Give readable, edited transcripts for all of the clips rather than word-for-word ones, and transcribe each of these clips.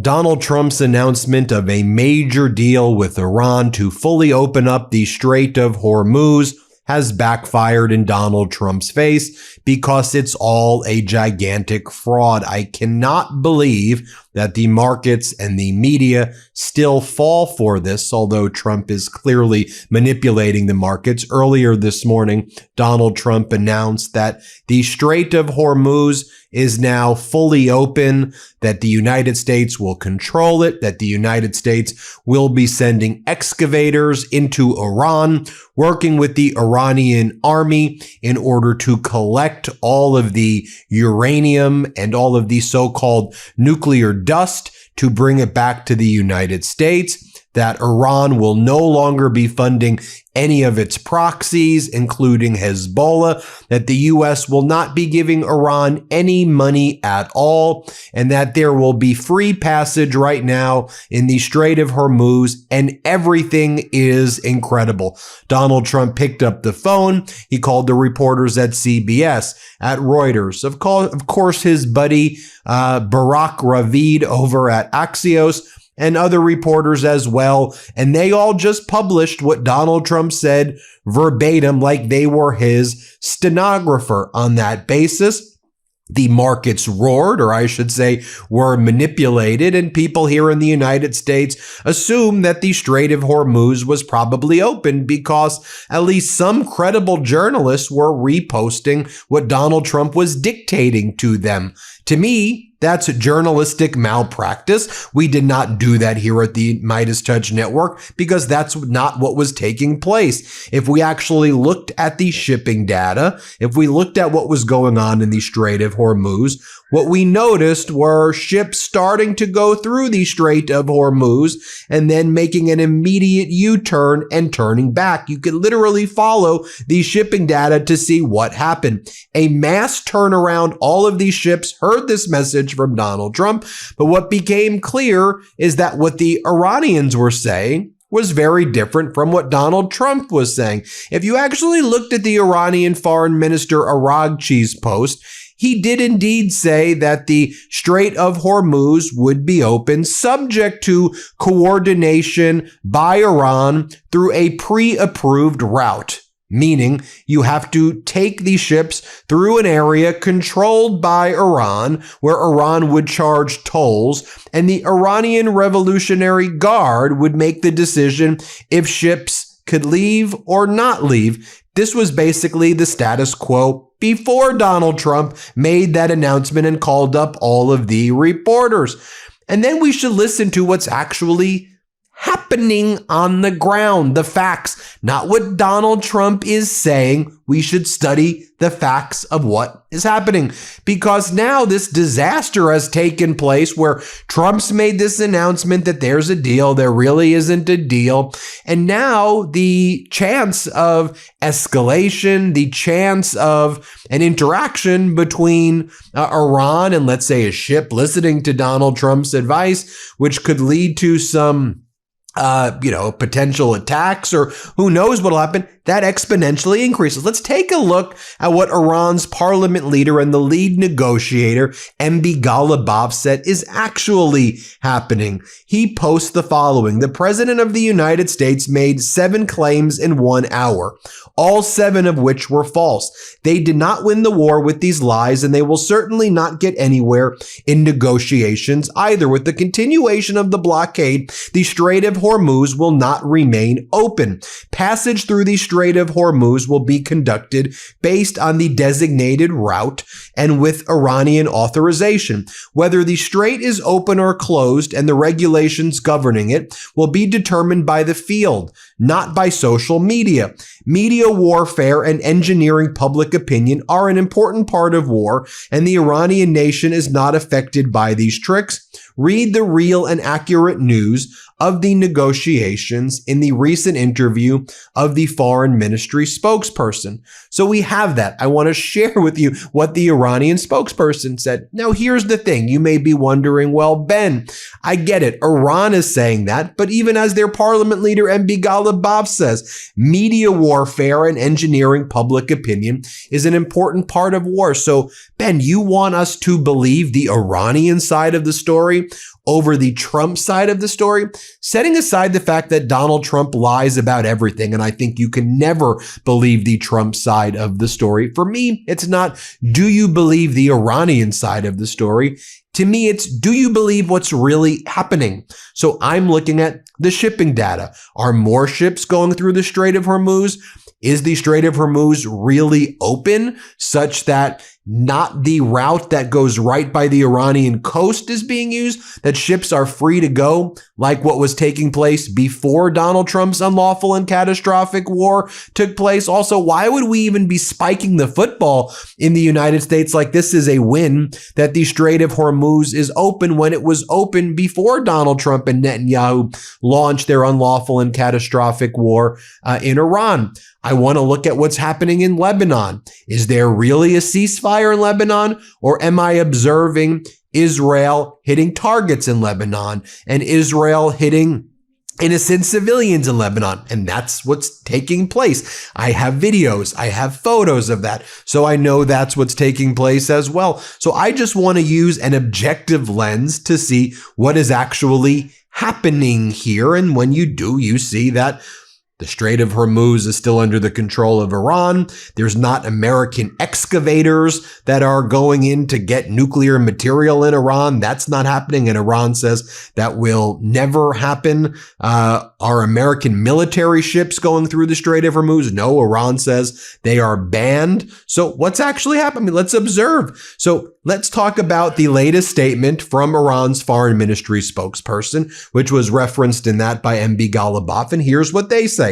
Donald Trump's announcement of a major deal with Iran to fully open up the Strait of Hormuz has backfired in Donald Trump's face because it's all a gigantic fraud. I cannot believe that the markets and the media still fall for this, although Trump is clearly manipulating the markets. Earlier this morning, Donald Trump announced that the Strait of Hormuz is now fully open, that the United States will control it, that the United States will be sending excavators into Iran, working with the Iranian army in order to collect all of the uranium and all of the so-called nuclear dust to bring it back to the United States, that Iran will no longer be funding any of its proxies, including Hezbollah, that the U.S. will not be giving Iran any money at all, and that there will be free passage right now in the Strait of Hormuz, and everything is incredible. Donald Trump picked up the phone. He called the reporters at CBS, at Reuters, of course his buddy Barack Ravid over at Axios, and other reporters as well. And they all just published what Donald Trump said verbatim, like they were his stenographer. On that basis, the markets roared, or I should say were manipulated, and people here in the United States assumed that the Strait of Hormuz was probably open because at least some credible journalists were reposting what Donald Trump was dictating to them. To me, that's journalistic malpractice. We did not do that here at the MeidasTouch Network because that's not what was taking place. If we actually looked at the shipping data, if we looked at what was going on in the Strait of Hormuz, what we noticed were ships starting to go through the Strait of Hormuz and then making an immediate U-turn and turning back. You could literally follow the shipping data to see what happened. A mass turnaround. All of these ships heard this message from Donald Trump, but what became clear is that what the Iranians were saying was very different from what Donald Trump was saying. If you actually looked at the Iranian Foreign Minister Araghchi's post, he did indeed say that the Strait of Hormuz would be open subject to coordination by Iran through a pre-approved route. Meaning you have to take these ships through an area controlled by Iran, where Iran would charge tolls, and the Iranian Revolutionary Guard would make the decision if ships could leave or not leave. This was basically the status quo before Donald Trump made that announcement and called up all of the reporters. And then we should listen to what's actually happening on the ground, the facts, not what Donald Trump is saying. We should study the facts of what is happening, because now this disaster has taken place where Trump's made this announcement that there's a deal, there really isn't a deal. And now the chance of escalation, the chance of an interaction between Iran and, let's say, a ship listening to Donald Trump's advice, which could lead to some potential attacks, or who knows what'll happen, that exponentially increases. Let's take a look at what Iran's parliament leader and the lead negotiator, Meiselas, said is actually happening. He posts the following: the president of the United States made 7 claims in 1 hour, all 7 of which were false. They did not win the war with these lies, and they will certainly not get anywhere in negotiations either. With the continuation of the blockade, the Strait of Hormuz will not remain open. Passage through the Strait of Hormuz will be conducted based on the designated route and with Iranian authorization. Whether the strait is open or closed and the regulations governing it will be determined by the field, not by social media. Media warfare and engineering public opinion are an important part of war, and the Iranian nation is not affected by these tricks. Read the real and accurate news of the negotiations in the recent interview of the foreign ministry spokesperson. So we have that. I want to share with you what the Iranian spokesperson said. Now, here's the thing. You may be wondering, well, Ben, I get it. Iran is saying that, but even as their parliament leader, Meiselas, says, media warfare and engineering public opinion is an important part of war. So, Ben, you want us to believe the Iranian side of the story? over the Trump side of the story, setting aside the fact that Donald Trump lies about everything, and I think you can never believe the Trump side of the story. For me, it's not, do you believe the Iranian side of the story? To me, it's, do you believe what's really happening? So I'm looking at the shipping data. Are more ships going through the Strait of Hormuz? Is the Strait of Hormuz really open such that not the route that goes right by the Iranian coast is being used, that ships are free to go like what was taking place before Donald Trump's unlawful and catastrophic war took place? Also, why would we even be spiking the football in the United States like this is a win that the Strait of Hormuz is open when it was open before Donald Trump and Netanyahu launched their unlawful and catastrophic war in Iran? I want to look at what's happening in Lebanon. Is there really a ceasefire in Lebanon, or am I observing Israel hitting targets in Lebanon and Israel hitting innocent civilians in Lebanon? And that's what's taking place. I have videos, I have photos of that. So I know that's what's taking place as well. So I just want to use an objective lens to see what is actually happening here. And when you do, you see that the Strait of Hormuz is still under the control of Iran. There's not American excavators that are going in to get nuclear material in Iran. That's not happening. And Iran says that will never happen. Are American military ships going through the Strait of Hormuz? No, Iran says they are banned. So what's actually happening? Let's observe. So let's talk about the latest statement from Iran's foreign ministry spokesperson, which was referenced in that by MB Ghalibaf. And here's what they say.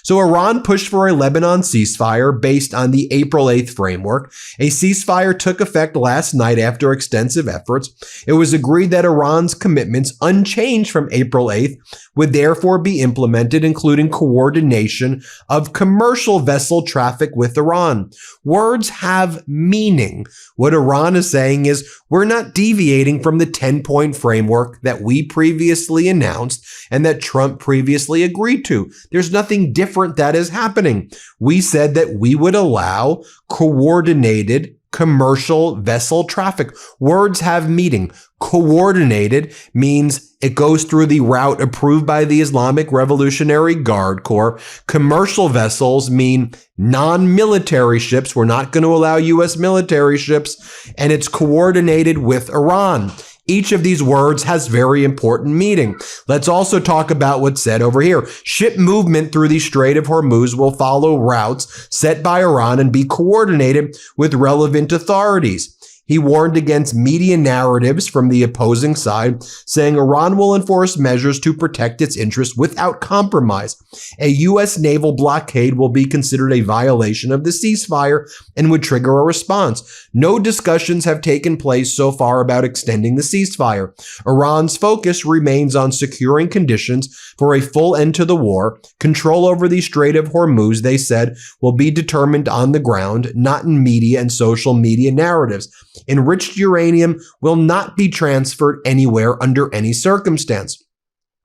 So Iran pushed for a Lebanon ceasefire based on the April 8th framework. A ceasefire took effect last night after extensive efforts. It was agreed that Iran's commitments, unchanged from April 8th, would therefore be implemented, including coordination of commercial vessel traffic with Iran. Words have meaning. What Iran is saying is, we're not deviating from the 10-point framework that we previously announced and that Trump previously agreed to. There's nothing different that is happening. We said that we would allow coordinated commercial vessel traffic. Words have meaning. Coordinated means it goes through the route approved by the Islamic Revolutionary Guard Corps. Commercial vessels mean non-military ships. We're not going to allow U.S. military ships, and it's coordinated with Iran. Each of these words has very important meaning. Let's also talk about what's said over here. Ship movement through the Strait of Hormuz will follow routes set by Iran and be coordinated with relevant authorities. He warned against media narratives from the opposing side, saying Iran will enforce measures to protect its interests without compromise. A U.S. naval blockade will be considered a violation of the ceasefire and would trigger a response. No discussions have taken place so far about extending the ceasefire. Iran's focus remains on securing conditions for a full end to the war. Control over the Strait of Hormuz, they said, will be determined on the ground, not in media and social media narratives. Enriched uranium will not be transferred anywhere under any circumstance.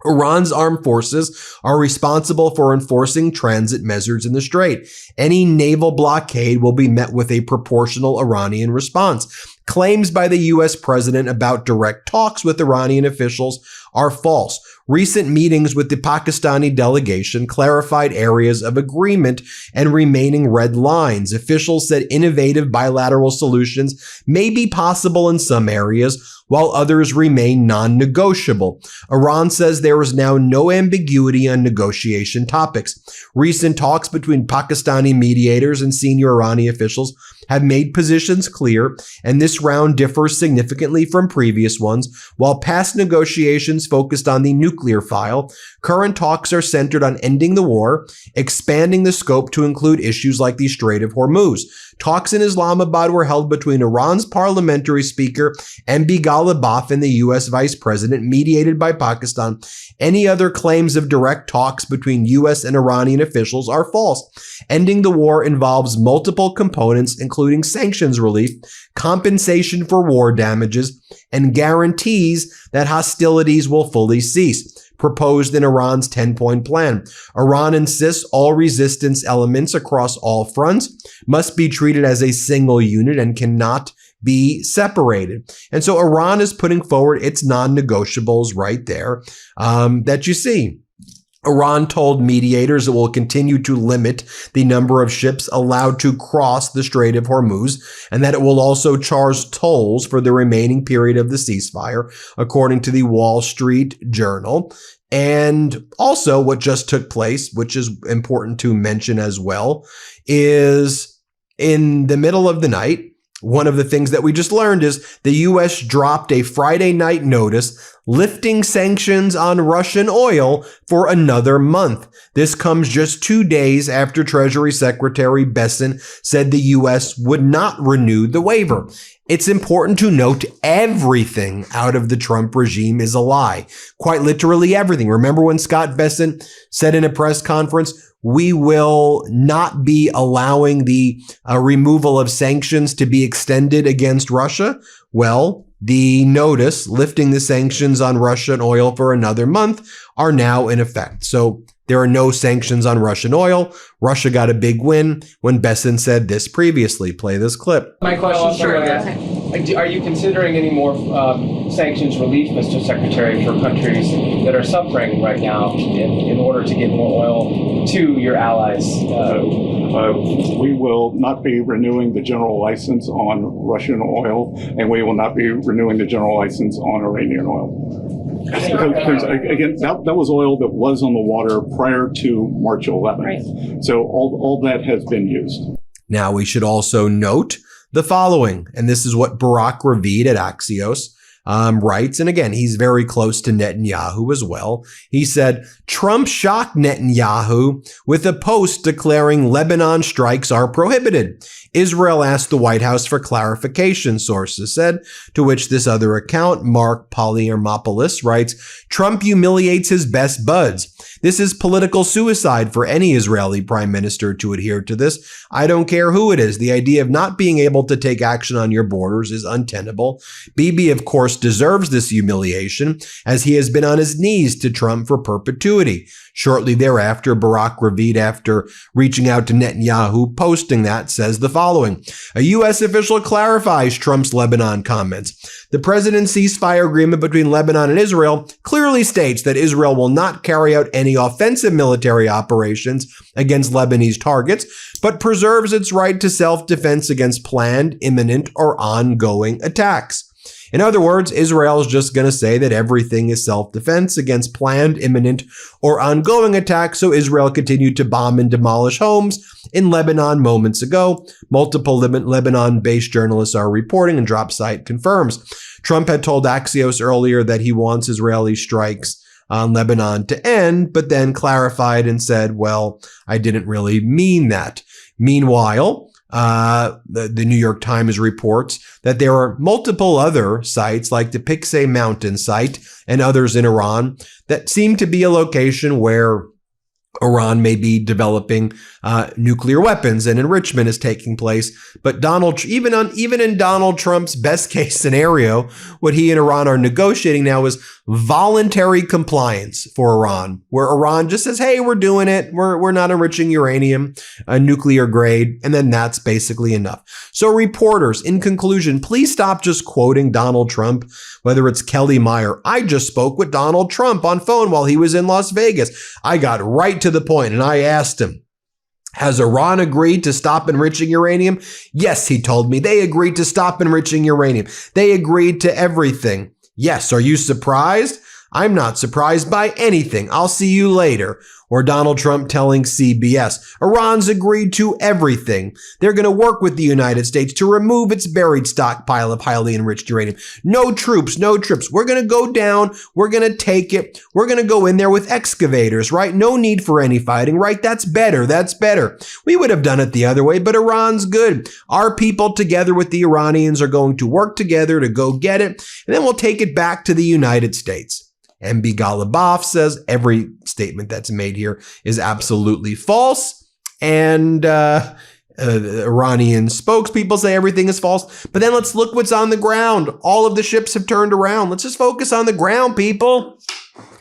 Iran's armed forces are responsible for enforcing transit measures in the strait. Any naval blockade will be met with a proportional Iranian response. Claims by the U.S. president about direct talks with Iranian officials are false. Recent meetings with the Pakistani delegation clarified areas of agreement and remaining red lines. Officials said innovative bilateral solutions may be possible in some areas, while others remain non-negotiable. Iran says there is now no ambiguity on negotiation topics. Recent talks between Pakistani mediators and senior Iranian officials have made positions clear, and this round differs significantly from previous ones. While past negotiations focused on the nuclear file, current talks are centered on ending the war, expanding the scope to include issues like the Strait of Hormuz. Talks in Islamabad were held between Iran's parliamentary speaker, MB Ghalibaf, and the U.S. vice president, mediated by Pakistan. Any other claims of direct talks between U.S. and Iranian officials are false. Ending the war involves multiple components, including sanctions relief, compensation for war damages, and guarantees that hostilities will fully cease, proposed in Iran's 10-point plan. Iran insists all resistance elements across all fronts must be treated as a single unit and cannot be separated. And so Iran is putting forward its non-negotiables right there that you see. Iran told mediators it will continue to limit the number of ships allowed to cross the Strait of Hormuz, and that it will also charge tolls for the remaining period of the ceasefire, according to the Wall Street Journal. And also what just took place, which is important to mention as well, is in the middle of the night, one of the things that we just learned is the U.S. dropped a Friday night notice lifting sanctions on Russian oil for another month. This comes just 2 days after Treasury Secretary Bessent said the U.S. would not renew the waiver. It's important to note everything out of the Trump regime is a lie. Quite literally everything. Remember when Scott Bessent said in a press conference, we will not be allowing the removal of sanctions to be extended against Russia? Well, the notice lifting the sanctions on Russian oil for another month are now in effect. So there are no sanctions on Russian oil. Russia got a big win when Bessent said this previously. Play this clip. My question, sure. Are you considering any more sanctions relief, Mr. Secretary, for countries that are suffering right now in order to get more oil to your allies? We will not be renewing the general license on Russian oil, and we will not be renewing the general license on Iranian oil. Because again, that was oil that was on the water prior to March 11th. Right. So all that has been used. Now we should also note the following, and this is what Barak Ravid at Axios writes, and again, he's very close to Netanyahu as well. He said, Trump shocked Netanyahu with a post declaring Lebanon strikes are prohibited. Israel asked the White House for clarification, sources said, to which this other account, Mark Polyarmopoulos, writes, Trump humiliates his best buds. This is political suicide for any Israeli prime minister to adhere to this. I don't care who it is. The idea of not being able to take action on your borders is untenable. Bibi, of course, deserves this humiliation, as he has been on his knees to Trump for perpetuity. Shortly thereafter, Barak Ravid, after reaching out to Netanyahu, posting that, says the following. A U.S. official clarifies Trump's Lebanon comments. The president's ceasefire agreement between Lebanon and Israel clearly states that Israel will not carry out any offensive military operations against Lebanese targets, but preserves its right to self-defense against planned, imminent, or ongoing attacks. In other words, Israel is just going to say that everything is self-defense against planned, imminent, or ongoing attacks, so Israel continued to bomb and demolish homes in Lebanon moments ago. Multiple Lebanon-based journalists are reporting, and DropSite confirms. Trump had told Axios earlier that he wants Israeli strikes on Lebanon to end, but then clarified and said, well, I didn't really mean that. Meanwhile, the New York Times reports that there are multiple other sites like the Pixay Mountain site and others in Iran that seem to be a location where Iran may be developing nuclear weapons and enrichment is taking place. But even in Donald Trump's best case scenario, what he and Iran are negotiating now is voluntary compliance for Iran, where Iran just says, hey, we're doing it. We're not enriching uranium, nuclear grade. And then that's basically enough. So reporters, in conclusion, please stop just quoting Donald Trump, whether it's Kelly Meyer. I just spoke with Donald Trump on phone while he was in Las Vegas. I got right to the point and I asked him, has Iran agreed to stop enriching uranium? Yes, he told me. They agreed to stop enriching uranium. They agreed to everything. Yes, are you surprised? I'm not surprised by anything. I'll see you later. Or Donald Trump telling CBS, Iran's agreed to everything. They're going to work with the United States to remove its buried stockpile of highly enriched uranium. No troops, no trips. We're going to go down. We're going to take it. We're going to go in there with excavators, right? No need for any fighting, right? That's better. That's better. We would have done it the other way, but Iran's good. Our people together with the Iranians are going to work together to go get it, and then we'll take it back to the United States. MB Ghalibaf says every statement that's made here is absolutely false. And Iranian spokespeople say everything is false. But then let's look what's on the ground. All of the ships have turned around. Let's just focus on the ground, people.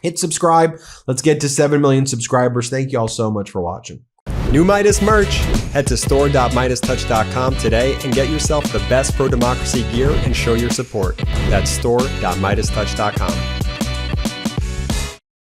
Hit subscribe. Let's get to 7 million subscribers. Thank you all so much for watching. New Midas merch. Head to store.MeidasTouch.com today and get yourself the best pro-democracy gear and show your support. That's store.MeidasTouch.com.